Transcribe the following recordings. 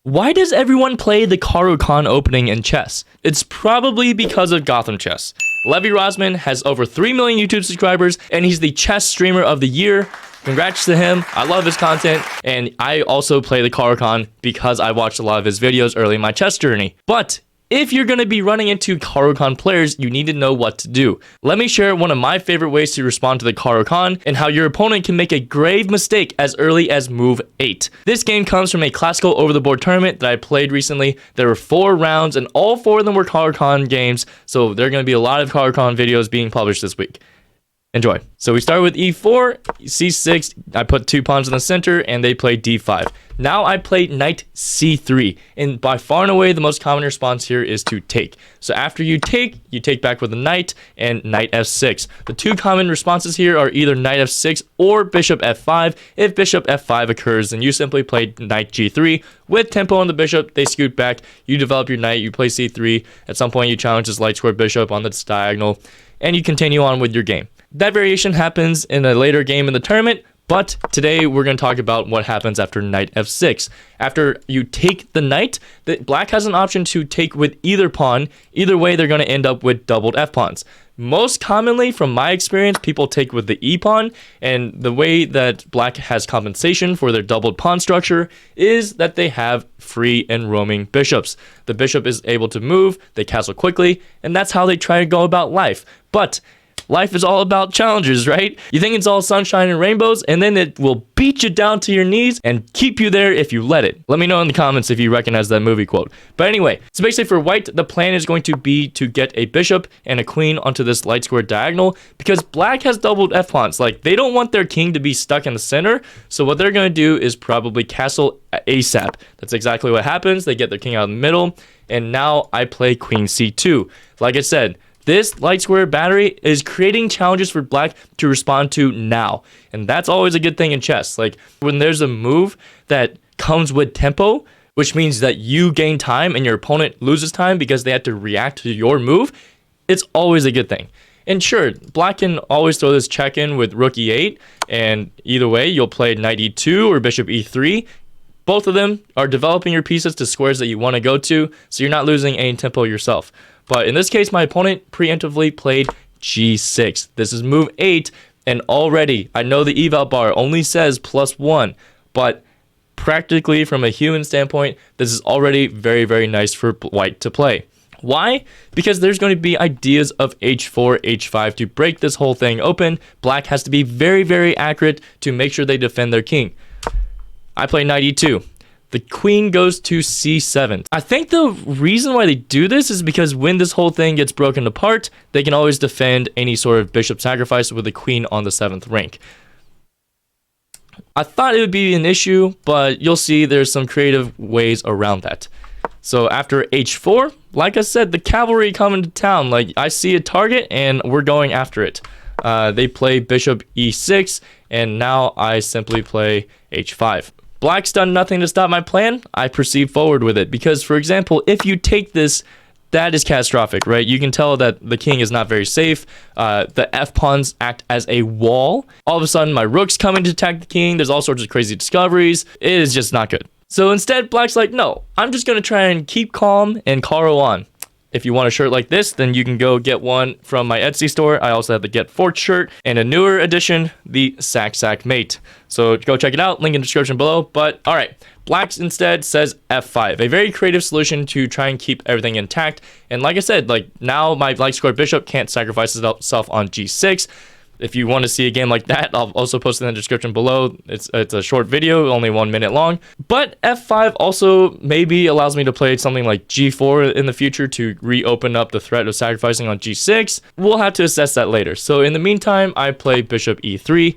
Why does everyone play the Caro Kann opening in chess? It's probably because of GothamChess. Levy Rosman has over 3 million YouTube subscribers, and he's the chess streamer of the year. Congrats to him. I love his content, and I also play the Caro Kann because I watched a lot of his videos early in my chess journey. But if you're going to be running into Caro Kann players, you need to know what to do. Let me share one of my favorite ways to respond to the Caro Kann and how your opponent can make a grave mistake as early as move 8. This game comes from a classical over-the-board tournament that I played recently. There were 4 rounds, and all 4 of them were Caro Kann games, so there are going to be a lot of Caro Kann videos being published this week. Enjoy. So we start with e4, c6, I put 2 pawns in the center, and they play d5. Now I play knight c3, and by far and away the most common response here is to take. So after you take back with a knight and knight f6. The 2 common responses here are either knight f6 or bishop f5. If bishop f5 occurs, then you simply play knight g3. With tempo on the bishop, they scoot back, you develop your knight, you play c3. At some point you challenge this light square bishop on this diagonal, and you continue on with your game. That variation happens in a later game in the tournament, but today we're going to talk about what happens after knight f6. After you take the knight, black has an option to take with either pawn. Either way, they're going to end up with doubled f-pawns. Most commonly, from my experience, people take with the e-pawn, and the way that black has compensation for their doubled pawn structure is that they have free and roaming bishops. The bishop is able to move, they castle quickly, and that's how they try to go about life. But life is all about challenges, right? You think it's all sunshine and rainbows, and then it will beat you down to your knees and keep you there if you let it. Let me know in the comments if you recognize that movie quote. But anyway, so basically for white, the plan is going to be to get a bishop and a queen onto this light square diagonal because black has doubled f-pawns. Like, they don't want their king to be stuck in the center, so what they're going to do is probably castle ASAP. That's exactly what happens. They get their king out of the middle, and now I play queen c2. Like I said, this light square battery is creating challenges for black to respond to now. And that's always a good thing in chess. Like, when there's a move that comes with tempo, which means that you gain time and your opponent loses time because they have to react to your move, it's always a good thing. And sure, black can always throw this check in with rook e8, and either way, you'll play knight e2 or bishop e3. Both of them are developing your pieces to squares that you want to go to, so you're not losing any tempo yourself. But in this case, my opponent preemptively played g6. This is move 8, and already, I know the eval bar only says +1, but practically from a human standpoint, this is already very, very nice for white to play. Why? Because there's going to be ideas of h4, h5 to break this whole thing open. Black has to be very, very accurate to make sure they defend their king. I play knight e2. The queen goes to c7. I think the reason why they do this is because when this whole thing gets broken apart, they can always defend any sort of bishop sacrifice with the queen on the 7th rank. I thought it would be an issue, but you'll see there's some creative ways around that. So after h4, like I said, the cavalry coming to town. Like, I see a target and we're going after it. They play bishop e6, and now I simply play h5. Black's done nothing to stop my plan. I proceed forward with it because, for example, if you take this, that is catastrophic, right? You can tell that the king is not very safe. The f-pawns act as a wall. All of a sudden, my rook's coming to attack the king. There's all sorts of crazy discoveries. It is just not good. So instead, black's like, no, I'm just going to try and keep calm and Caro on. If you want a shirt like this, then you can go get one from my Etsy store. I also have the Get Forked shirt and a newer edition, the Sack Mate. So go check it out, link in the description below. But all right, black instead says f5, a very creative solution to try and keep everything intact. And like I said, like, now my light square bishop can't sacrifice itself on g6. If you want to see a game like that, I'll also post it in the description below. It's a short video, only 1 minute long. But f5 also maybe allows me to play something like g4 in the future to reopen up the threat of sacrificing on g6. We'll have to assess that later. So in the meantime, I play bishop e3.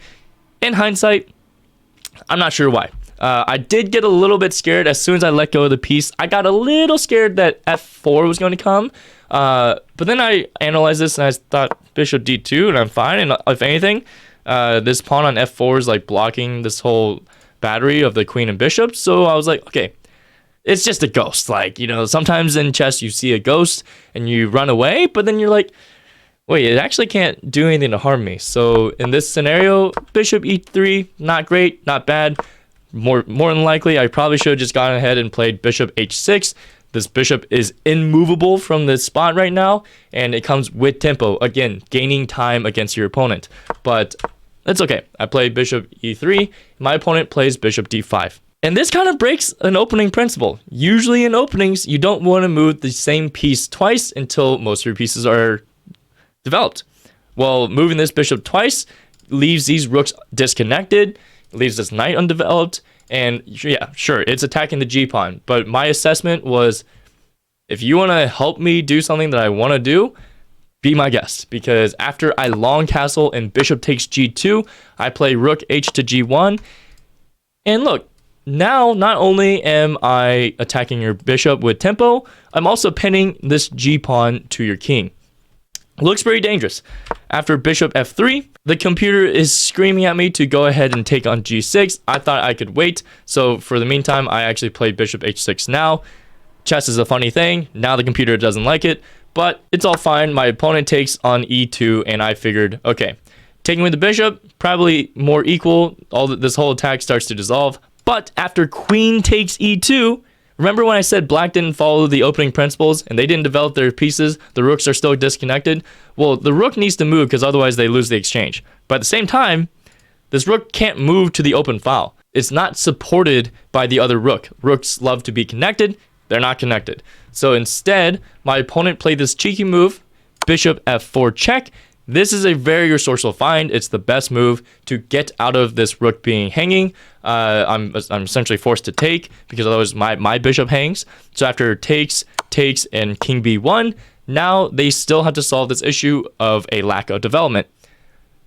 In hindsight, I'm not sure why. I did get a little bit scared as soon as I let go of the piece. I got a little scared that f4 was going to come. But then I analyzed this and I thought bishop d2 and I'm fine. And if anything, this pawn on f4 is like blocking this whole battery of the queen and bishop. So I was like, okay, it's just a ghost. Like, you know, sometimes in chess you see a ghost and you run away, but then you're like, wait, it actually can't do anything to harm me. So in this scenario, bishop e3, not great, not bad. More than likely, I probably should have just gone ahead and played bishop h6. This bishop is immovable from this spot right now, and it comes with tempo. Again, gaining time against your opponent. But it's okay. I played bishop e3. My opponent plays bishop d5. And this kind of breaks an opening principle. Usually in openings, you don't want to move the same piece twice until most of your pieces are developed. Well, moving this bishop twice leaves these rooks disconnected, leaves this knight undeveloped, and yeah, sure, it's attacking the g-pawn. But my assessment was, if you want to help me do something that I want to do, be my guest. Because after I long castle and bishop takes g2, I play rook h to g1. And look, now not only am I attacking your bishop with tempo, I'm also pinning this g-pawn to your king. Looks very dangerous. After bishop f3, the computer is screaming at me to go ahead and take on g6. I thought I could wait, so for the meantime, I actually played bishop h6 now. Chess is a funny thing. Now the computer doesn't like it, but it's all fine. My opponent takes on e2, and I figured, okay, taking with the bishop, probably more equal. This whole attack starts to dissolve. But after queen takes e2, remember when I said black didn't follow the opening principles and they didn't develop their pieces, the rooks are still disconnected? Well, the rook needs to move because otherwise they lose the exchange. But at the same time, this rook can't move to the open file. It's not supported by the other rook. Rooks love to be connected. They're not connected. So instead, my opponent played this cheeky move, bishop f4 check. This is a very resourceful find. It's the best move to get out of this rook being hanging. I'm essentially forced to take because otherwise my bishop hangs. So after takes, and king b1, now they still have to solve this issue of a lack of development.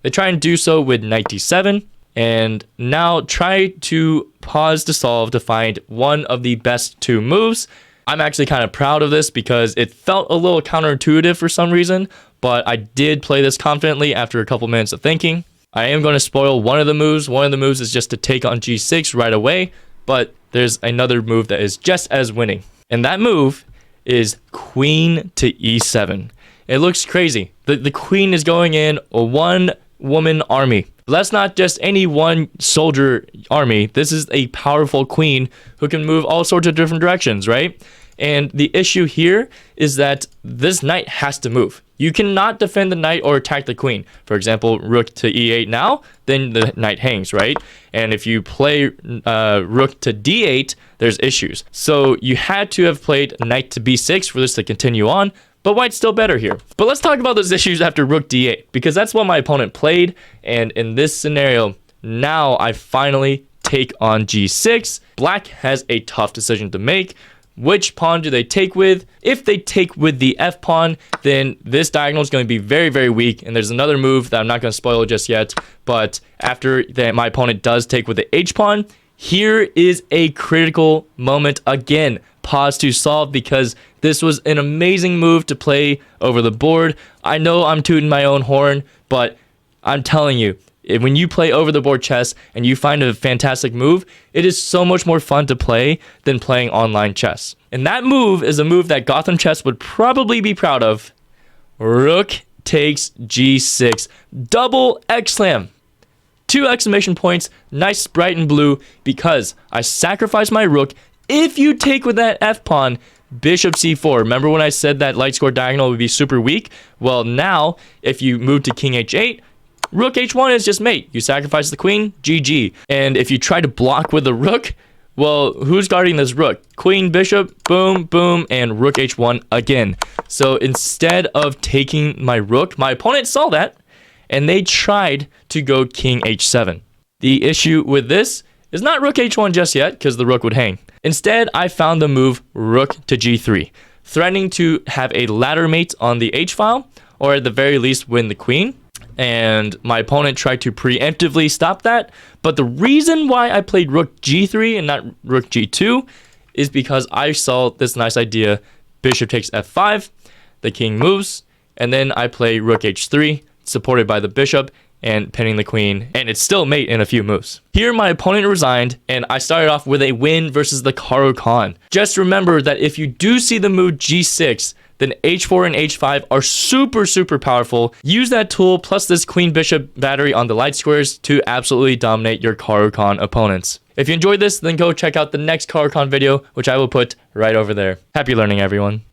They try and do so with knight d7, and now try to pause to solve to find one of the best two moves. I'm actually kind of proud of this because it felt a little counterintuitive for some reason, but I did play this confidently after a couple minutes of thinking. I am going to spoil one of the moves. One of the moves is just to take on g6 right away, but there's another move that is just as winning. And that move is queen to e7. It looks crazy. The queen is going in a one-woman army. That's not just any one soldier army. This is a powerful queen who can move all sorts of different directions, right? And the issue here is that this knight has to move. You cannot defend the knight or attack the queen. For example, rook to e8 now, then the knight hangs, right? And if you play rook to d8, there's issues. So you had to have played knight to b6 for this to continue on, but white's still better here. But let's talk about those issues after rook d8, because that's what my opponent played. And in this scenario, now I finally take on g6. Black has a tough decision to make. Which pawn do they take with? If they take with the f pawn, then this diagonal is going to be very, very weak. And there's another move that I'm not going to spoil just yet. But after that, my opponent does take with the h pawn. Here is a critical moment again. Pause to solve, because this was an amazing move to play over the board. I know I'm tooting my own horn, but I'm telling you, when you play over the board chess and you find a fantastic move, it is so much more fun to play than playing online chess. And that move is a move that GothamChess would probably be proud of. Rook takes g6. Double X-slam. 2 exclamation points, nice bright and blue, because I sacrifice my rook. If you take with that f-pawn, bishop c4. Remember when I said that light square diagonal would be super weak? Well, now, if you move to king h8, rook h1 is just mate. You sacrifice the queen, GG. And if you try to block with the rook, well, who's guarding this rook? Queen, bishop, boom, boom, and rook h1 again. So instead of taking my rook, my opponent saw that, and they tried to go king h7. The issue with this is not rook h1 just yet, because the rook would hang. Instead, I found the move rook to g3, threatening to have a ladder mate on the h-file, or at the very least win the queen. And my opponent tried to preemptively stop that. But the reason why I played rook g3 and not rook g2 is because I saw this nice idea. Bishop takes f5, the king moves, and then I play rook h3, supported by the bishop, and pinning the queen, and it's still mate in a few moves. Here, my opponent resigned, and I started off with a win versus the Caro Kann. Just remember that if you do see the move g6, then h4 and h5 are super, super powerful. Use that tool plus this queen bishop battery on the light squares to absolutely dominate your Caro Kann opponents. If you enjoyed this, then go check out the next Caro Kann video, which I will put right over there. Happy learning, everyone.